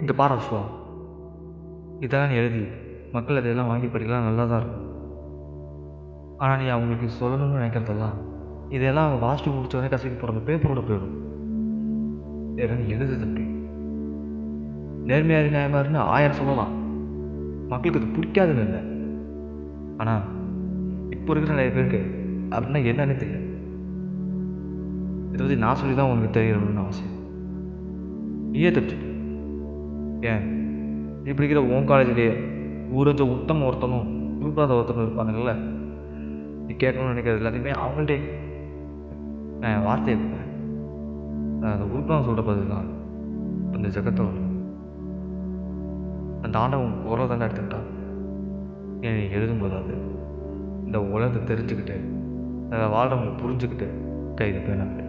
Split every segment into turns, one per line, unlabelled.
இங்கே பாரு விஸ்வா, இதெல்லாம் நீ எழுதி மக்கள் இதையெல்லாம் வாங்கி படிக்கலாம், நல்லா தான் இருக்கும். ஆனால் நீ அவங்களுக்கு சொல்லணும்னு நினைக்கிறதெல்லாம் இதெல்லாம் அவங்க வாசித்து முடிச்சோடனே கசக்கி போகிற பேப்பரோட போயிடும். இதெல்லாம் நீ எழுது தம்பி. நேர்மையாக நியாயமாருன்னு 1000 சொல்லலாம், மக்களுக்கு அது பிடிக்காதுன்னு இல்லை. ஆனால் இப்போ இருக்கிற நிறைய பேருக்கு அப்படின்னா என்னன்னு தெரியல. இதை பற்றி நான் சொல்லி தான் உனக்கு தெரியணும்னு அவசியம். நீயே தெரிஞ்சுட்டு ஏன் இப்படி இருக்கிற உன் காலேஜ்லேயே ஊரஞ்ச உத்தம ஒருத்தனும் உருப்படாத ஒருத்தனும் இருப்பாங்கல்ல, நீ கேட்கணும்னு நினைக்கிறது எல்லாத்தையுமே அவங்கள்டே நான் என் வார்த்தையை இருப்பேன். நான் அந்த உருப்படம் சொல்கிற பதில் தான் இந்த ஜகத்தில் வரும். அந்த ஆண்டவன் குரல் தானே எடுத்துக்கிட்டான். ஏன் நீ எழுதும்போது அது இந்த உலகத்தை தெரிஞ்சுக்கிட்டு அதில் வாழ்றவங்களை புரிஞ்சுக்கிட்டு கைது பேனாங்க.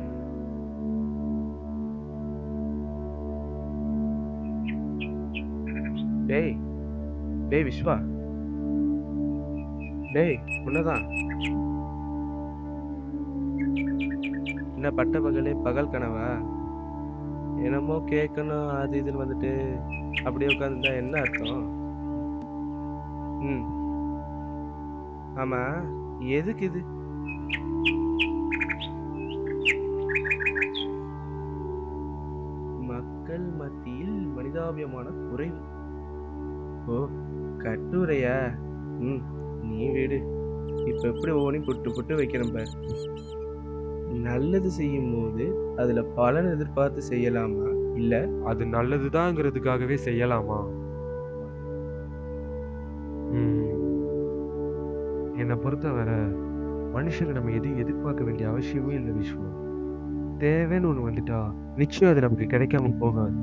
டேய் டேய் விஸ்வா, டேய் உன்னதான் என்ன பட்ட பகலே பகல் கனவா? என்னமோ கேட்கணும் அது இதுன்னு வந்துட்டு அப்படியே உட்காந்துருந்தா என்ன அர்த்தம்? ம் ஆமா, எதுக்கு இது? மக்கள் மத்தியில் மனிதாபியமான குறைவு. ஓ, கட்டுரையா? ம் நீ வீடு. இப்ப எப்படி ஒவ்வொன்றையும் புட்டு புட்டு வைக்கிறேன் பாரு. நல்லது செய்யும் போது அதுல பலன் எதிர்பார்த்து செய்யலாமா, இல்ல
அது நல்லதுதாங்கிறதுக்காகவே செய்யலாமா? என்னை பொறுத்தவரை மனுஷங்க நம்ம எதையும் எதிர்பார்க்க வேண்டிய அவசியமே இல்லை விஸ்வம். தேவைன்னு ஒன்று வந்துட்டா நிச்சயம் அது நமக்கு கிடைக்காம போகாது.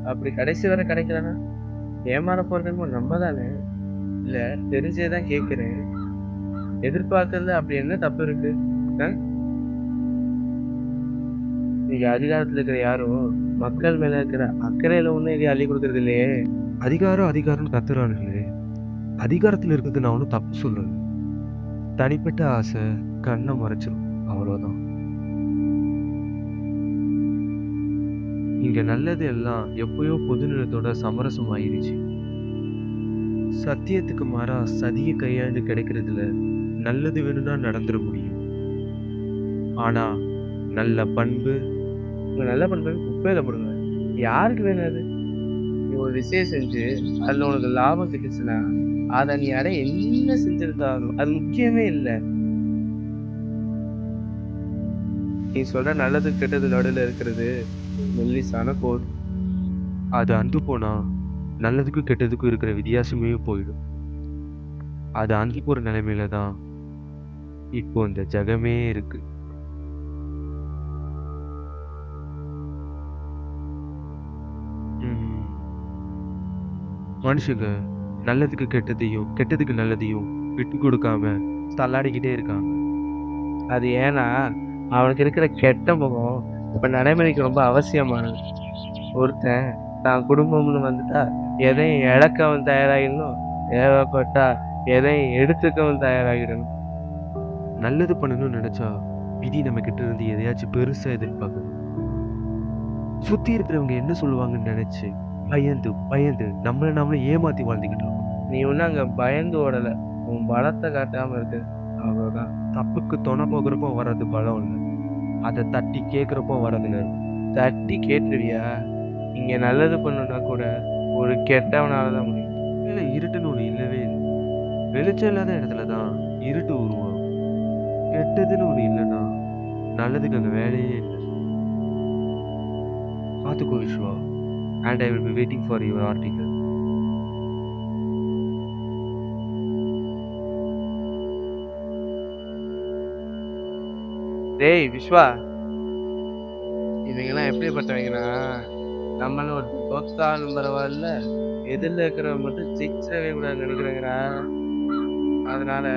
அப்படி கடைசி வரை கிடைக்கலன்னா ஏமாற போறது நம்ம தானே? இல்ல தெரிஞ்சேதான் கேட்கிறேன். எதிர்பார்க்கறதுல அப்படி என்ன தப்பு இருக்கு? நீங்க அதிகாரத்துல இருக்கிற யாரும் மக்கள் மேல இருக்கிற அக்கறையில ஒண்ணும் எதையும் அள்ளி கொடுக்கறது இல்லையே.
அதிகாரம்னு கத்துறானுங்களே, அதிகாரத்தில் இருக்கிறது நான் ஒன்றும் தப்பு சொல்லல. தனிப்பட்ட ஆசை கண்ணை மறைச்சிடும், அவ்வளோதான். இங்க நல்லது எல்லாம் எப்பயோ பொதுநிலத்தோட சமரசம் ஆயிருச்சு. சத்தியத்துக்கு மாறா சதியை கையாண்டு கிடைக்கிறதுல நல்லது வேணும்னா நடந்துட முடியும். ஆனா நல்ல பண்பு,
நல்ல பண்பு குப்பையில போடுங்க. யாருக்கு வேணும் அது? நீ ஒரு விஷயம் செஞ்சு அதுல உனக்கு லாபம் கிடைச்சுன்னா அதை நீ யாரை என்ன செஞ்சிருந்தாலும் அது முக்கியமே இல்லை. நீ சொல்ற நல்லது கெட்டது நடுவில் இருக்கிறது மெல்லிசான கோடு.
அது அந்து போனா நல்லதுக்கும் கெட்டதுக்கும் இருக்கிற வித்தியாசமே போயிடும். அது அந்து போற நிலைமையில தான் இப்போ இந்த ஜகமே இருக்கு. மனுஷங்க நல்லதுக்கு கெட்டதையும் கெட்டதுக்கு நல்லதையும் விட்டு கொடுக்காம தள்ளாடிக்கிட்டே இருக்காங்க.
அது ஏன்னா அவனுக்கு இருக்கிற கெட்ட முகம் இப்ப நடைமுறைக்கு ரொம்ப அவசியமானது. ஒருத்தன் தான் குடும்பம்னு வந்துட்டா எதையும் இழக்கவும் தயாராகிடணும், தேவைப்பட்டா எதையும் எடுத்துக்கவும் தயாராகிடணும்.
நல்லது பண்ணணும்னு நினைச்சா விதி நம்ம கிட்ட இருந்து எதையாச்சும் பெருசா எதிர்பார்க்கணும். சுத்தி இருக்கிறவங்க என்ன சொல்லுவாங்கன்னு நினைச்சு பயந்து பயந்து நம்மளை ஏமாத்தி வாழ்ந்துக்கிட்டோம்.
நீ ஒன்னும் அங்க பயந்து ஓடல, உன் பலத்தை காட்டாம இருக்கு, அவ்வளவுதான்.
தப்புக்கு துணை போகிறப்போ வர்றது பலம் இல்லை, அதை தட்டி கேட்குறப்போ வர்றதுங்க.
தட்டி கேட்டுருவியா? இங்க நல்லது பண்ணுனா கூட ஒரு கெட்டவனாலதான் முடியும்.
இல்லை, இருட்டுன்னு ஒன்று இல்லவே இல்லை. வெளிச்சம் இல்லாத இடத்துல தான் இருட்டு உருவாகும். கெட்டதுன்னு ஒன்று இல்லைன்னா நல்லதுக்கு அங்கே வேலையே இல்லை. பார்த்துக்கோ Vishwa, and I will be waiting for your article.
டேய் விஸ்வா, இவங்கெல்லாம் எப்படிப்பட்டவங்கன்னா நம்மள ஒரு தோத்தாலும் பரவாயில்ல, எதிரில் இருக்கிறவங்க மட்டும் ஜெயிச்சிடவே கூடாதுன்னு நினைக்கிறாங்கடா. அதனால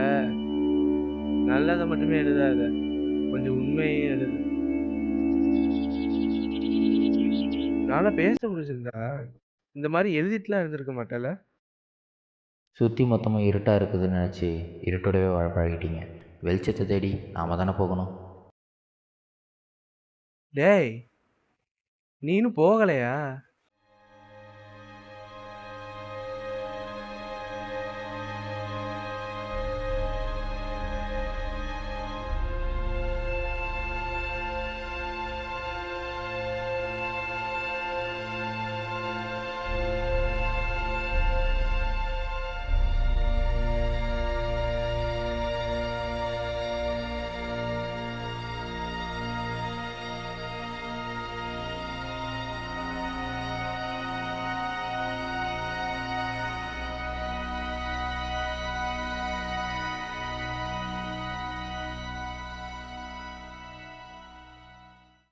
நல்லதை மட்டுமே எழுதாத, கொஞ்சம் உண்மையே எழுது. நானும் பேச முடிஞ்சிருந்தா இந்த மாதிரி எழுதிட்டுலாம் இருந்திருக்க மாட்டேல.
சுற்றி மொத்தமாக இருட்டாக இருக்குதுன்னு நினச்சி இருட்டோடவே வாழ பழகிட்டீங்க. வெளிச்சத்தை தேடி நாம தானே போகணும்.
டேய் நீனும் போகலையா?